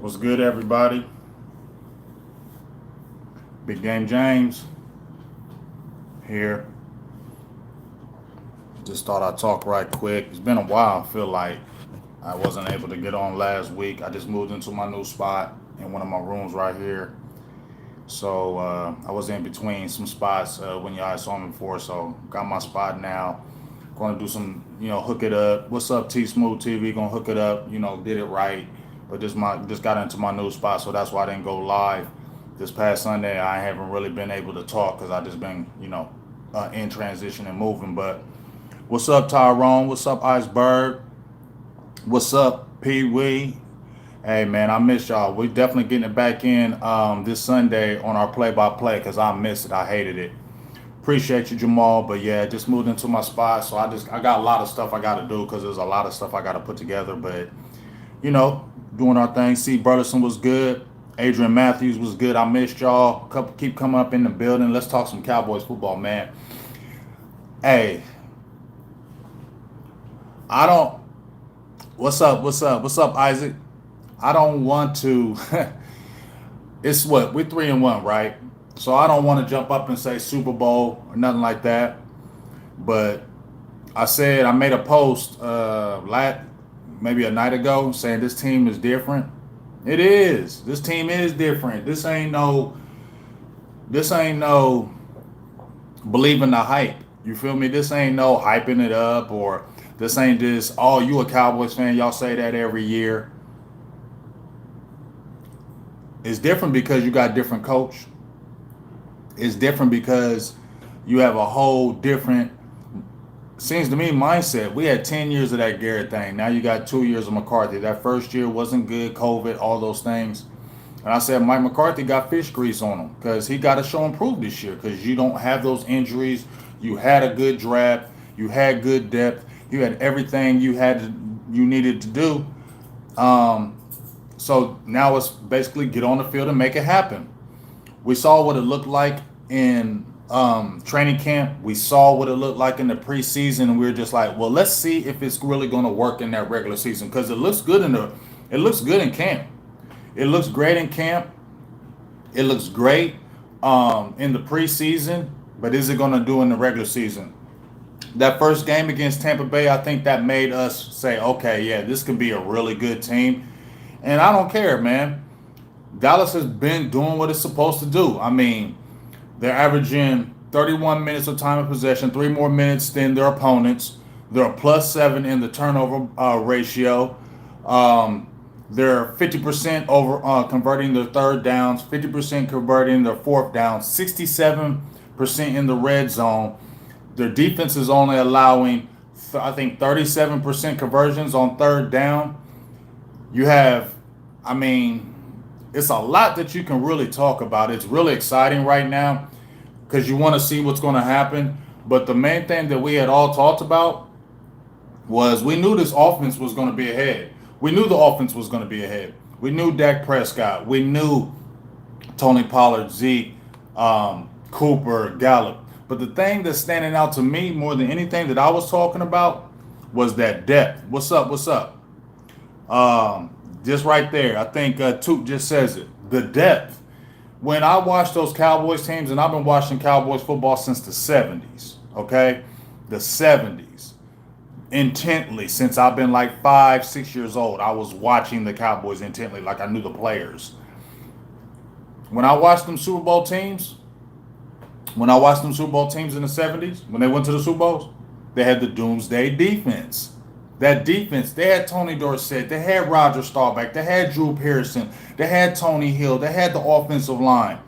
What's good, everybody? Big Game James here. Just thought I'd talk right quick. It's been a while. I feel like I wasn't able to get on last week. I just moved into my new spot in one of my rooms right here. So I was in between some spots when y'all saw me before. So got my spot now. Going to do some, hook it up. What's up, T Smooth TV? Gonna hook it up. Did it right. But just got into my new spot, so that's why I didn't go live this past Sunday. I haven't really been able to talk because I just been, in transition and moving. But what's up, Tyrone? What's up, Iceberg? What's up, Pee Wee? Hey man, I miss y'all. We definitely getting it back in this Sunday on our play-by-play because I missed it. I hated it. Appreciate you, Jamal. But yeah, just moved into my spot, so I got a lot of stuff I got to do because there's a lot of stuff I got to put together. But doing our thing. C. Burleson was good. Adrian Matthews was good. I missed y'all. Keep coming up in the building. Let's talk some Cowboys football, man. Hey, I don't. What's up? What's up? What's up, Isaac? I don't want to. It's what we're 3-1, right? So I don't want to jump up and say Super Bowl or nothing like that. But I made a post maybe a night ago saying this team is different. It is. This team is different. This ain't no believing the hype. You feel me? This ain't no hyping it up, or this ain't just, oh, you a Cowboys fan, y'all say that every year. It's different because you got different coach. It's different because you have a whole different, seems to me, mindset. We had 10 years of that Garrett thing. Now you got 2 years of McCarthy. That first year wasn't good, COVID, all those things. And I said Mike McCarthy got fish grease on him because he got to show and prove this year because you don't have those injuries. You had a good draft. You had good depth. You had everything you needed to do. So now it's basically get on the field and make it happen. We saw what it looked like in training camp. We saw what it looked like in the preseason, and we were just like, well, let's see if it's really going to work in that regular season because it looks good in camp. It looks great in camp. It looks great in the preseason, but is it going to do in the regular season? That first game against Tampa Bay, I think that made us say, okay, yeah, this could be a really good team. And I don't care, man. Dallas has been doing what it's supposed to do. I mean, they're averaging 31 minutes of time of possession, 3 more minutes than their opponents. They're +7 in the turnover ratio. They're 50% over converting their third downs, 50% converting their fourth downs, 67% in the red zone. Their defense is only allowing, I think, 37% conversions on third down. It's a lot that you can really talk about. It's really exciting right now because you want to see what's going to happen. But the main thing that we had all talked about was we knew this offense was going to be ahead. We knew the offense was going to be ahead. We knew Dak Prescott. We knew Tony Pollard, Zeke, Cooper, Gallup. But the thing that's standing out to me more than anything that I was talking about was that depth. What's up? What's up? Just right there. I think Toot just says it. The depth. When I watch those Cowboys teams, and I've been watching Cowboys football since the 70s, okay? The 70s. Intently, since I've been like 5, 6 years old, I was watching the Cowboys intently, like I knew the players. When I watched them Super Bowl teams, in the 70s, when they went to the Super Bowls, they had the Doomsday defense. That defense, they had Tony Dorsett, they had Roger Staubach, they had Drew Pearson, they had Tony Hill, they had the offensive line.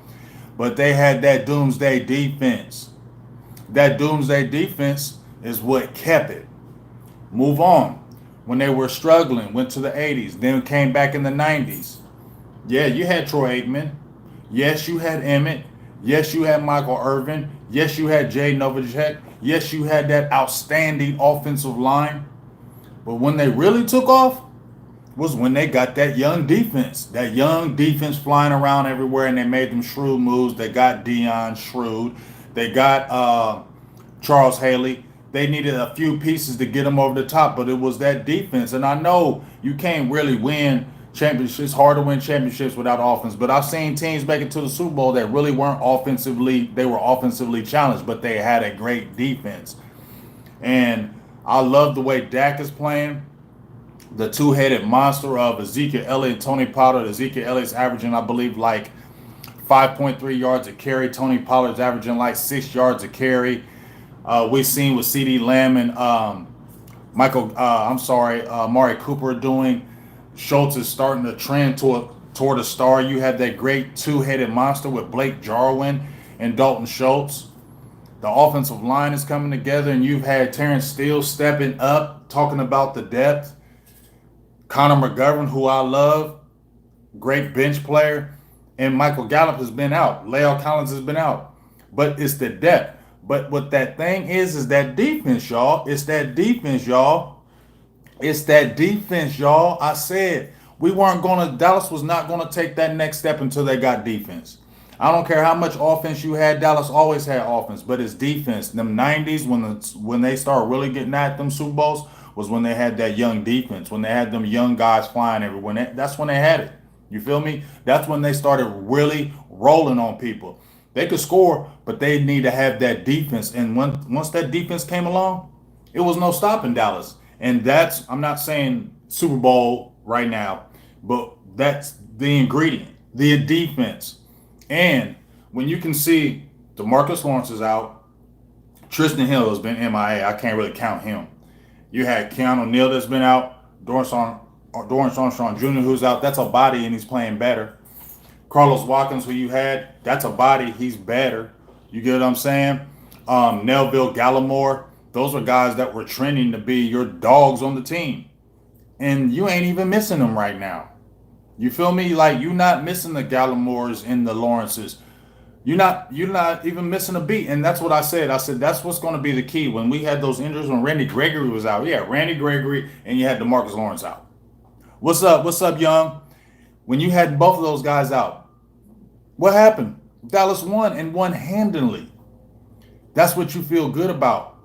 But they had that Doomsday defense. That Doomsday defense is what kept it. Move on. When they were struggling, went to the 80s, then came back in the 90s. Yeah, you had Troy Aikman. Yes, you had Emmett. Yes, you had Michael Irvin. Yes, you had Jay Novacek. Yes, you had that outstanding offensive line. But when they really took off was when they got that young defense. That young defense flying around everywhere, and they made them shrewd moves. They got Deion shrewd. They got Charles Haley. They needed a few pieces to get them over the top, but it was that defense. And I know you can't really win Championships. It's hard to win championships without offense. But I've seen teams make it to the Super Bowl that really weren't offensively. They were offensively challenged, but they had a great defense. And I love the way Dak is playing. The two-headed monster of Ezekiel Elliott and Tony Pollard. Ezekiel Elliott's averaging, I believe, like 5.3 yards a carry. Tony Pollard's averaging like 6 yards a carry. We've seen with C.D. Lamb and Amari Cooper doing. Schultz is starting to trend toward a star. You had that great two-headed monster with Blake Jarwin and Dalton Schultz. The offensive line is coming together, and you've had Terrence Steele stepping up, talking about the depth. Connor McGovern, who I love, great bench player. And Michael Gallup has been out. La'el Collins has been out. But it's the depth. But what that thing is that defense, y'all. It's that defense, y'all. It's that defense, y'all. I said Dallas was not going to take that next step until they got defense. I don't care how much offense you had. Dallas always had offense, but it's defense. Them 90s, when they started really getting at them Super Bowls, was when they had that young defense, when they had them young guys flying everywhere. That's when they had it. You feel me? That's when they started really rolling on people. They could score, but they need to have that defense. And once that defense came along, it was no stopping Dallas. And I'm not saying Super Bowl right now, but that's the ingredient, the defense. And when you can see DeMarcus Lawrence is out, Tristan Hill has been MIA. I can't really count him. You had Keanu Neal that's been out, Dorrance Armstrong Jr. who's out. That's a body and he's playing better. Carlos Watkins, who you had, that's a body, he's better. You get what I'm saying? Neville Gallimore, those are guys that were trending to be your dogs on the team. And you ain't even missing them right now. You feel me? Like, you're not missing the Gallimores and the Lawrences. You're not even missing a beat. And that's what I said. I said that's what's going to be the key. When we had those injuries, when Randy Gregory was out. Yeah, Randy Gregory, and you had DeMarcus Lawrence out. What's up? What's up, Young? When you had both of those guys out, what happened? Dallas won, and won handily. That's what you feel good about.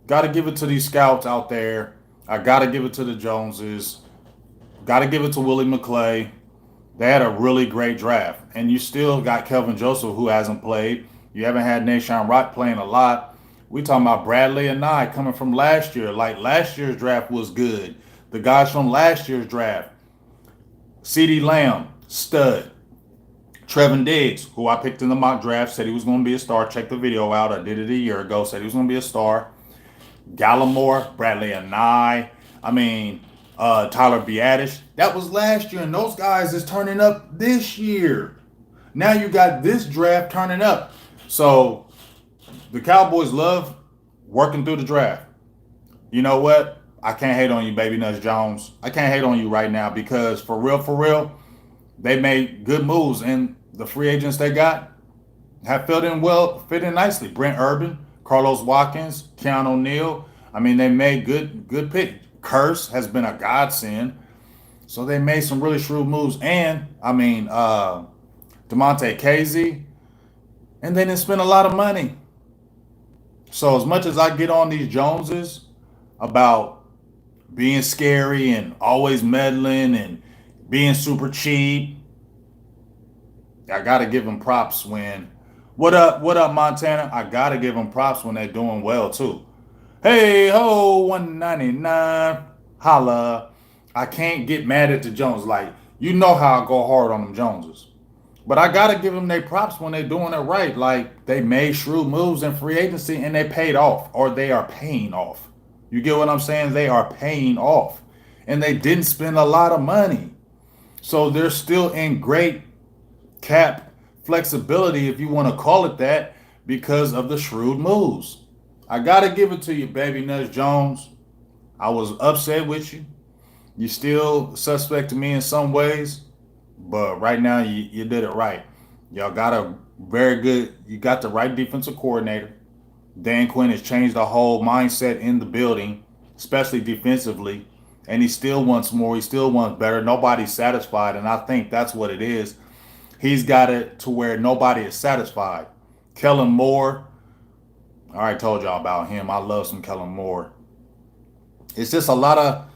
Got to give it to these scouts out there. I got to give it to the Joneses. Got to give it to Willie McClay. They had a really great draft. And you still got Kelvin Joseph, who hasn't played. You haven't had Nashawn Wright playing a lot. We talking about Bradley and Nye coming from last year. Like, last year's draft was good. The guys from last year's draft. C.D. Lamb, stud. Trevin Diggs, who I picked in the mock draft, said he was going to be a star. Check the video out. I did it a year ago. Said he was going to be a star. Gallimore, Bradley and Nye. Tyler Biadasz. That was last year, and those guys is turning up this year. Now you got this draft turning up. So the Cowboys love working through the draft. You know what? I can't hate on you, Baby Nuts Jones. I can't hate on you right now because for real, they made good moves, and the free agents they got have fit in nicely. Brent Urban, Carlos Watkins, Keanu Neal. They made good pick. Curse has been a godsend. So they made some really shrewd moves. And, Demonte Casey. And they didn't spend a lot of money. So as much as I get on these Joneses about being scary and always meddling and being super cheap, I got to give them props when... What up, Montana? I got to give them props when they're doing well, too. Hey ho, 199, holla. I can't get mad at the Jones. Like, you know how I go hard on them Joneses. But I got to give them their props when they're doing it right. Like, they made shrewd moves in free agency and they paid off. Or they are paying off. You get what I'm saying? They are paying off. And they didn't spend a lot of money. So they're still in great cap flexibility, if you want to call it that, because of the shrewd moves. I got to give it to you, Baby Nuts Jones. I was upset with you. You still suspect to me in some ways. But right now, you did it right. Y'all got you got the right defensive coordinator. Dan Quinn has changed the whole mindset in the building, especially defensively. And he still wants more. He still wants better. Nobody's satisfied. And I think that's what it is. He's got it to where nobody is satisfied. Kellen Moore. I already told y'all about him. I love some Kellen Moore. It's just a lot of,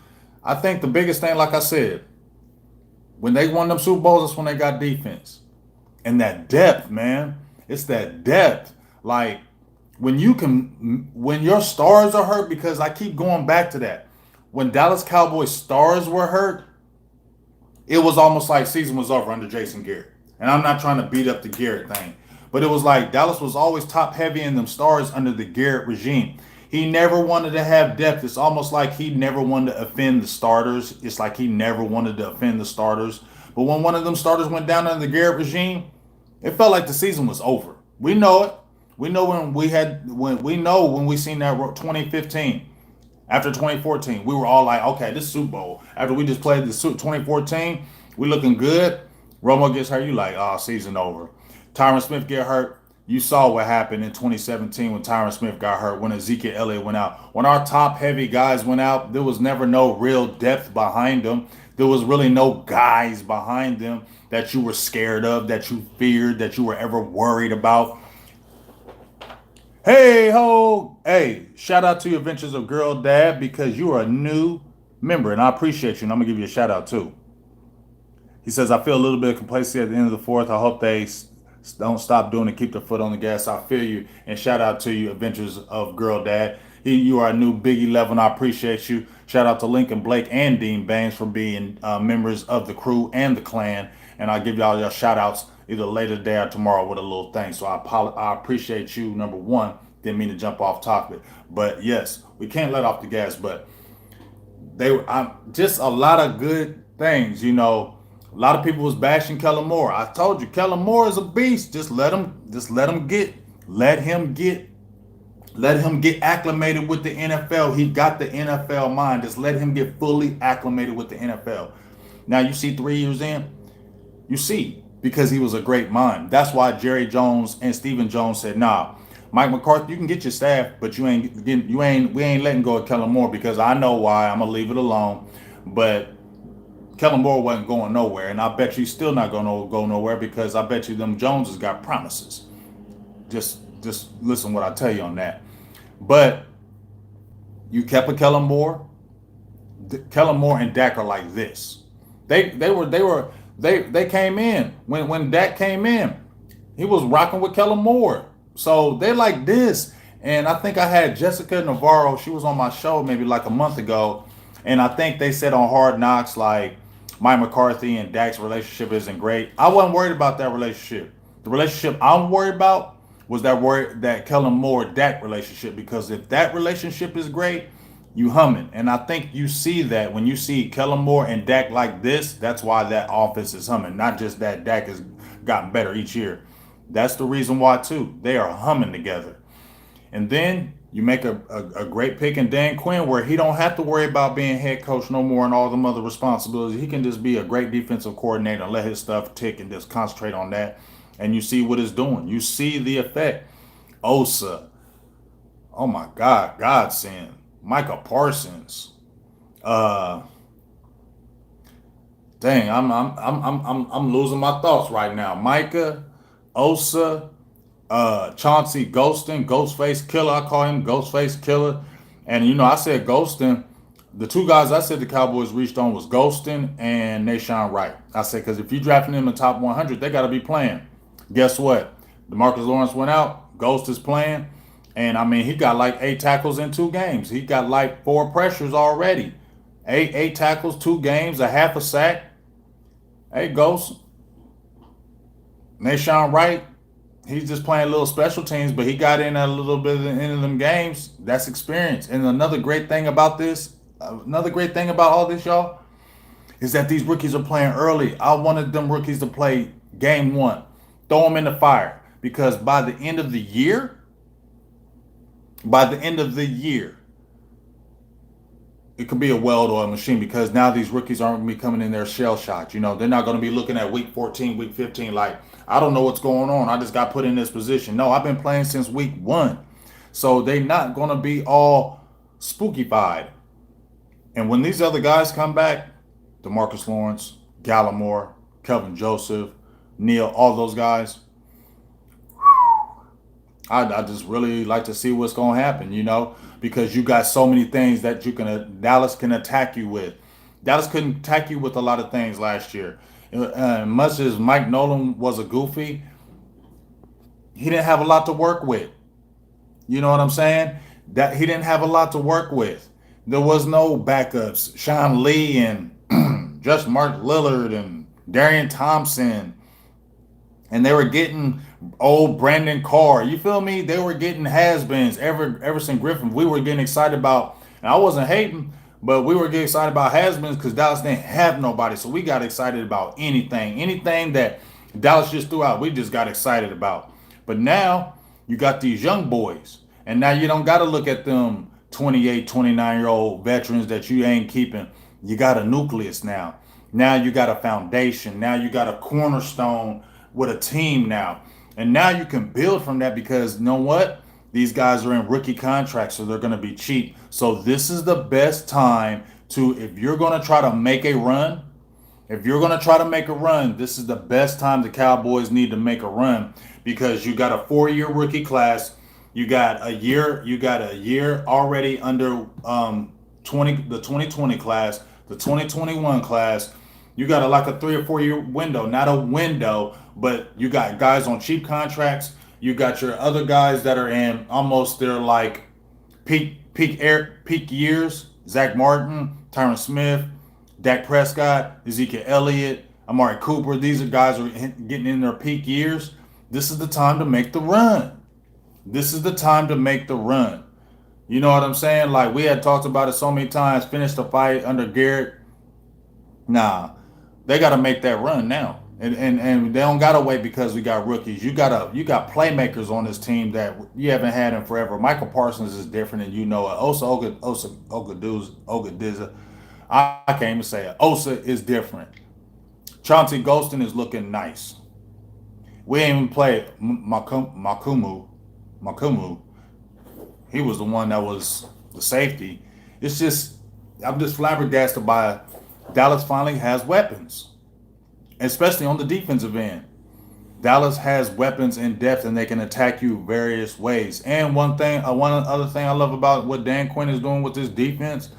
I think the biggest thing, like I said, When they won them Super Bowls, that's when they got defense. And that depth, man. It's that depth. Like when your stars are hurt, because I keep going back to that. When Dallas Cowboys stars were hurt, it was almost like season was over under Jason Garrett. And I'm not trying to beat up the Garrett thing, but it was like Dallas was always top heavy in them stars under the Garrett regime. He never wanted to have depth. It's almost like he never wanted to offend the starters. It's like he never wanted to offend the starters. But when one of them starters went down under the Garrett regime, it felt like the season was over. We know it. We know when we seen that 2015. After 2014, we were all like, okay, this Super Bowl. After we just played the 2014, we looking good. Romo gets hurt. You like, oh, season over. Tyron Smith get hurt. You saw what happened in 2017 when Tyron Smith got hurt, when Ezekiel Elliott went out. When our top heavy guys went out, there was never no real depth behind them. There was really no guys behind them that you were scared of, that you feared, that you were ever worried about. Hey ho! Hey, shout out to your Adventures of Girl Dad, because you are a new member and I appreciate you, and I'm gonna give you a shout out too. He says, I feel a little bit of complacency at the end of the fourth. I hope they don't stop doing it, keep their foot on the gas. I feel you, and shout out to you, Adventures of Girl Dad. You are a new Big 11. I appreciate you. Shout out to Lincoln Blake and Dean Banks for being members of the crew and the clan. And I'll give y'all your shout outs either later today or tomorrow with a little thing. So I appreciate you, number one. Didn't mean to jump off topic. But yes, we can't let off the gas. But they were just a lot of good things, you know. A lot of people was bashing Kellen Moore. I told you, Kellen Moore is a beast. Just let him get acclimated with the NFL. He got the NFL mind. Just let him get fully acclimated with the NFL. Now you see 3 years in, you see, because he was a great mind. That's why Jerry Jones and Stephen Jones said, nah, Mike McCarthy, you can get your staff, but we ain't letting go of Kellen Moore, because I know why. I'm gonna leave it alone. But Kellen Moore wasn't going nowhere, and I bet you he's still not going to go nowhere, because I bet you them Joneses got promises. Just listen what I tell you on that. But you kept a Kellen Moore. Kellen Moore and Dak are like this. They came in when Dak came in. He was rocking with Kellen Moore. So they like this. And I think I had Jessica Navarro. She was on my show maybe like a month ago. And I think they said on Hard Knocks, like, Mike McCarthy and Dak's relationship isn't great. I wasn't worried about that relationship. The relationship I'm worried about was that Kellen Moore Dak relationship, because if that relationship is great, you humming. And I think you see that when you see Kellen Moore and Dak like this. That's why that offense is humming. Not just that Dak has gotten better each year. That's the reason why too. They are humming together. And then you make a great pick in Dan Quinn, where he don't have to worry about being head coach no more and all them other responsibilities. He can just be a great defensive coordinator and let his stuff tick and just concentrate on that. And you see what it's doing. You see the effect. Osa. Oh my God. Godsend. Micah Parsons. Dang, I'm losing my thoughts right now. Micah, Osa, Chauncey Golston, Ghostface Killer. I call him Ghostface Killer. And you know, I said Golston. The two guys I said the Cowboys reached on was Golston and Nashawn Wright. I said, because if you drafting them in the top 100, they got to be playing. Guess what? DeMarcus Lawrence went out. Ghost is playing. And I mean, he got like 8 tackles in 2 games. He got like 4 pressures already. Eight tackles, 2 games, a half a sack. Hey, Ghost. Nashawn Wright, he's just playing little special teams, but he got in a little bit in them games. That's experience. And another great thing about all this, y'all, is that these rookies are playing early. I wanted them rookies to play game 1. Throw them in the fire. Because by the end of the year, it could be a well-oiled machine, because now these rookies aren't going to be coming in there shell shocked. You know, they're not going to be looking at week 14, week 15 like, I don't know what's going on. I just got put in this position. No, I've been playing since week 1. So they're not going to be all spooky-fied. And when these other guys come back, DeMarcus Lawrence, Gallimore, Kelvin Joseph, Neal, all those guys, I just really like to see what's going to happen, you know, because you got so many things that Dallas can attack you with. Dallas couldn't attack you with a lot of things last year. Much as Mike Nolan was a goofy, he didn't have a lot to work with. You know what I'm saying? That he didn't have a lot to work with. There was no backups. Sean Lee and just Mark Lillard and Darian Thompson, and they were getting old Brandon Carr. You feel me? They were getting has-beens. Everson Griffin. We were getting excited about, and I wasn't hating, but we were getting excited about has-beens because Dallas didn't have nobody. So we got excited about anything that Dallas just threw out. We just got excited about. But now you got these young boys, and now you don't got to look at them 28, 29-year-old veterans that you ain't keeping. You got a nucleus now. Now you got a foundation. Now you got a cornerstone with a team now. And now you can build from that because you know what? These guys are in rookie contracts, so they're going to be cheap. So this is the best time to, if you're going to try to make a run, this is the best time the Cowboys need to make a run because you got a 4-year rookie class. You got a year already under the 2020 class, the 2021 class. You got like a 3 or 4 year window, not a window, but you got guys on cheap contracts. You got your other guys that are in almost their like peak years. Zach Martin, Tyron Smith, Dak Prescott, Ezekiel Elliott, Amari Cooper. These are guys who are getting in their peak years. This is the time to make the run. You know what I'm saying? Like we had talked about it so many times. Finish the fight under Garrett. Nah, they got to make that run now, and they don't got to wait because we got rookies. You got playmakers on this team that you haven't had in forever. Michael Parsons is different, and you know it. Osa Ogadizza. I can't even say it. Osa is different. Chauncey Golston is looking nice. We ain't even played Makumu. He was the one that was the safety. It's just, I'm just flabbergasted by Dallas finally has weapons, especially on the defensive end. Dallas has weapons in depth and they can attack you various ways. And one other thing I love about what Dan Quinn is doing with this defense,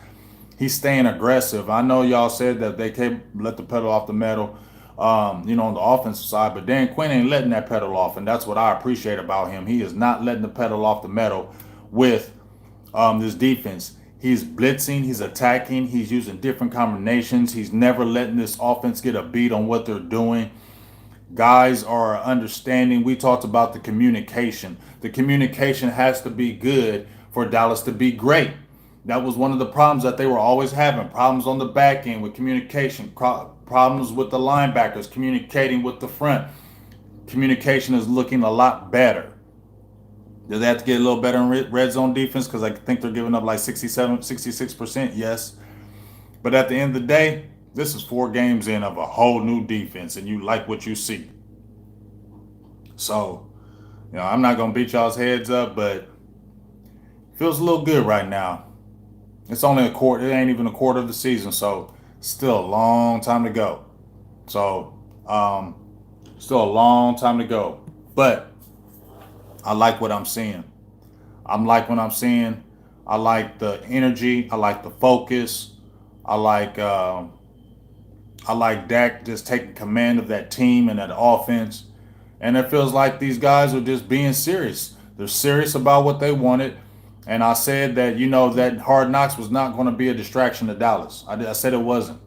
he's staying aggressive. I know y'all said that they can't let the pedal off the metal, on the offensive side, but Dan Quinn ain't letting that pedal off, and that's what I appreciate about him. He is not letting the pedal off the metal with this defense. He's blitzing, he's attacking, he's using different combinations. He's never letting this offense get a beat on what they're doing. Guys are understanding. We talked about the communication. The communication has to be good for Dallas to be great. That was one of the problems that they were always having. Problems on the back end with communication. Problems with the linebackers communicating with the front. Communication is looking a lot better. Do they have to get a little better in red zone defense? Because I think they're giving up like 66%. Yes. But at the end of the day, this is 4 games in of a whole new defense, and you like what you see. So, I'm not going to beat y'all's heads up, but it feels a little good right now. It's only a quarter. It ain't even a quarter of the season, so still a long time to go. But I like what I'm seeing. I like the energy. I like the focus. I like Dak just taking command of that team and that offense. And it feels like these guys are just being serious. They're serious about what they wanted. And I said that, that Hard Knocks was not going to be a distraction to Dallas. I said it wasn't.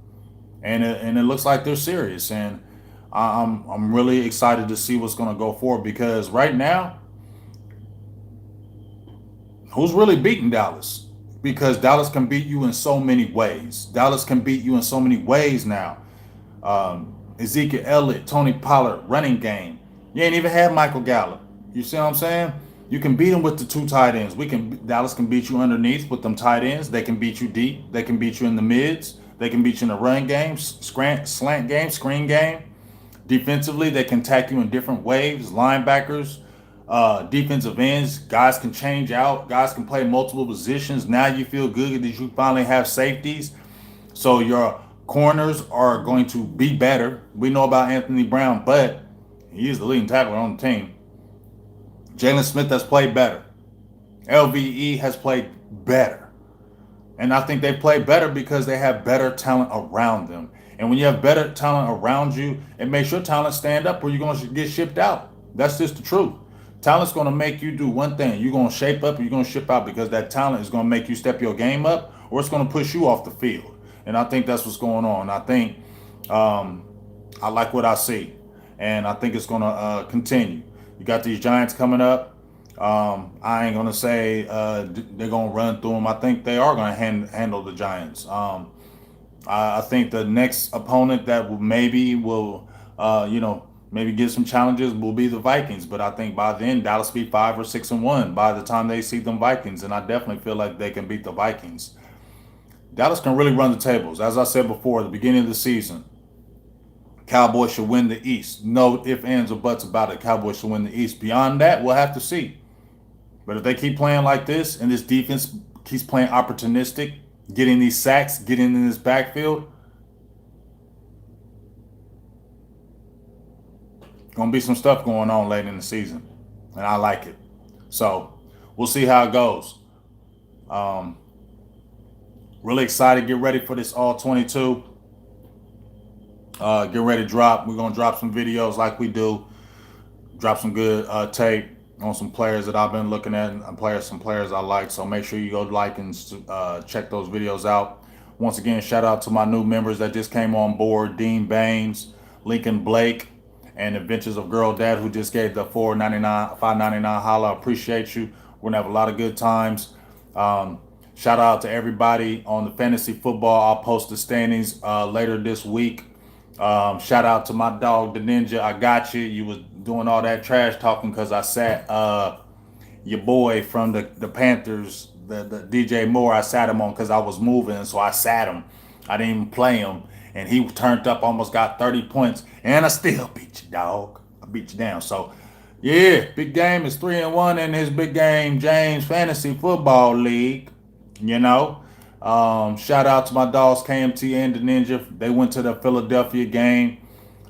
And it looks like they're serious. And I'm really excited to see what's going to go forward, because right now, who's really beating Dallas? Because Dallas can beat you in so many ways. Now. Ezekiel Elliott, Tony Pollard, running game. You ain't even had Michael Gallup. You see what I'm saying? You can beat them with the 2 tight ends. Dallas can beat you underneath with them tight ends. They can beat you deep. They can beat you in the mids. They can beat you in the run game, slant game, screen game. Defensively, they can attack you in different ways. Linebackers, defensive ends, guys can change out. Guys can play multiple positions. Now you feel good that you finally have safeties. So your corners are going to be better. We know about Anthony Brown, but he is the leading tackler on the team. Jalen Smith has played better. LVE has played better. And I think they play better because they have better talent around them. And when you have better talent around you, it makes your talent stand up or you're going to get shipped out. That's just the truth. Talent's going to make you do one thing. You're going to shape up or you're going to ship out because that talent is going to make you step your game up or it's going to push you off the field. And I think that's what's going on. I think I like what I see. And I think it's going to continue. You got these Giants coming up. I ain't gonna say they're gonna run through them. I think they are gonna handle the Giants. I think the next opponent that will maybe get some challenges will be the Vikings. But I think by then Dallas will be 5 or 6-1 by the time they see them Vikings, and I definitely feel like they can beat the Vikings. Dallas can really run the tables. As I said before, at the beginning of the season, Cowboys should win the East. No ifs, ands, or buts about it. Cowboys should win the East. Beyond that, we'll have to see. But if they keep playing like this and this defense keeps playing opportunistic, getting these sacks, getting in this backfield, gonna be some stuff going on late in the season, and I like it. So we'll see how it goes. Um, really excited. Get ready for this all 22. Get ready to drop. We're gonna drop some videos like we do. Drop some good tape on some players that I've been looking at and some players I like. So make sure you go like and check those videos out. Once again, shout out to my new members that just came on board: Dean Baines, Lincoln Blake, and Adventures of Girl Dad, who just gave the $5.99 holla. Appreciate you. We're gonna have a lot of good times. Shout out to everybody on the fantasy football. I'll post the standings later this week. Shout out to my dog, the Ninja. I got you. You was doing all that trash talking because I sat your boy from the Panthers, the DJ Moore. I sat him on because I was moving, so I sat him. I didn't even play him, and he turned up, almost got 30 points, and I still beat you, dog. I beat you down. So, yeah, big game is 3-1 in his big game James Fantasy Football League. You know, shout out to my dogs KMT and the Ninja. They went to the Philadelphia game.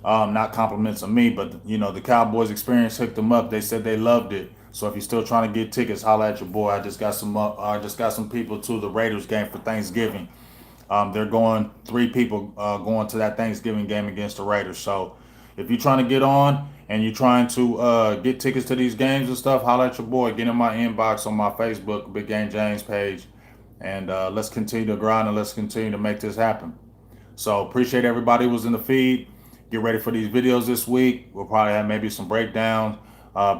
Not compliments on me, but the Cowboys experience hooked them up. They said they loved it. So if you're still trying to get tickets, holla at your boy. I just got some people to the Raiders game for Thanksgiving. They're going 3 people going to that Thanksgiving game against the Raiders. So if you're trying to get on and you're trying to get tickets to these games and stuff, holla at your boy. Get in my inbox on my Facebook, Big Game James page, and let's continue to grind and let's continue to make this happen. So appreciate everybody who was in the feed. Get ready for these videos this week. We'll probably have maybe some breakdowns.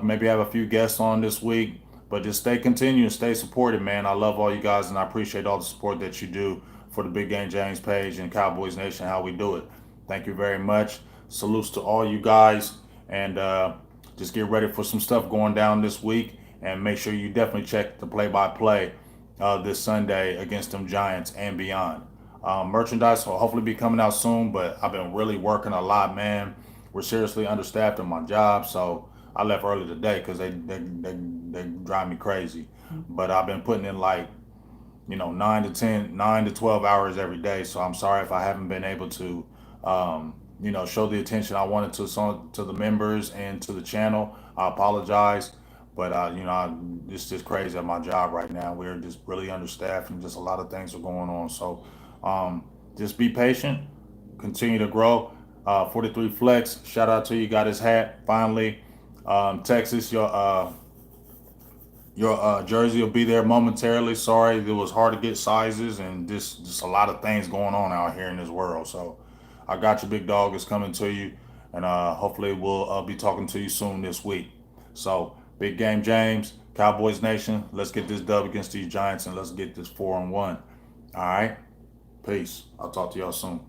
Maybe have a few guests on this week. But just stay continued and stay supported, man. I love all you guys and I appreciate all the support that you do for the Big Game James page and Cowboys Nation, how we do it. Thank you very much. Salutes to all you guys. And just get ready for some stuff going down this week. And make sure you definitely check the play-by-play this Sunday against them Giants and beyond. Merchandise will hopefully be coming out soon, but I've been really working a lot, man. We're seriously understaffed in my job, so I left early today because they drive me crazy. But I've been putting in like 9 to 12 hours every day. So I'm sorry if I haven't been able to show the attention I wanted to the members and to the channel. I apologize. But it's just crazy at my job right now. We're just really understaffed and just a lot of things are going on. So just be patient, continue to grow. 43 Flex, shout out to you, got his hat finally. Texas, your jersey will be there momentarily. Sorry, it was hard to get sizes and just a lot of things going on out here in this world. So I got you, big dog. It's coming to you, and hopefully we'll be talking to you soon this week. So Big Game James, Cowboys Nation, let's get this dub against these Giants and let's get this 4-1. All right, peace. I'll talk to y'all soon.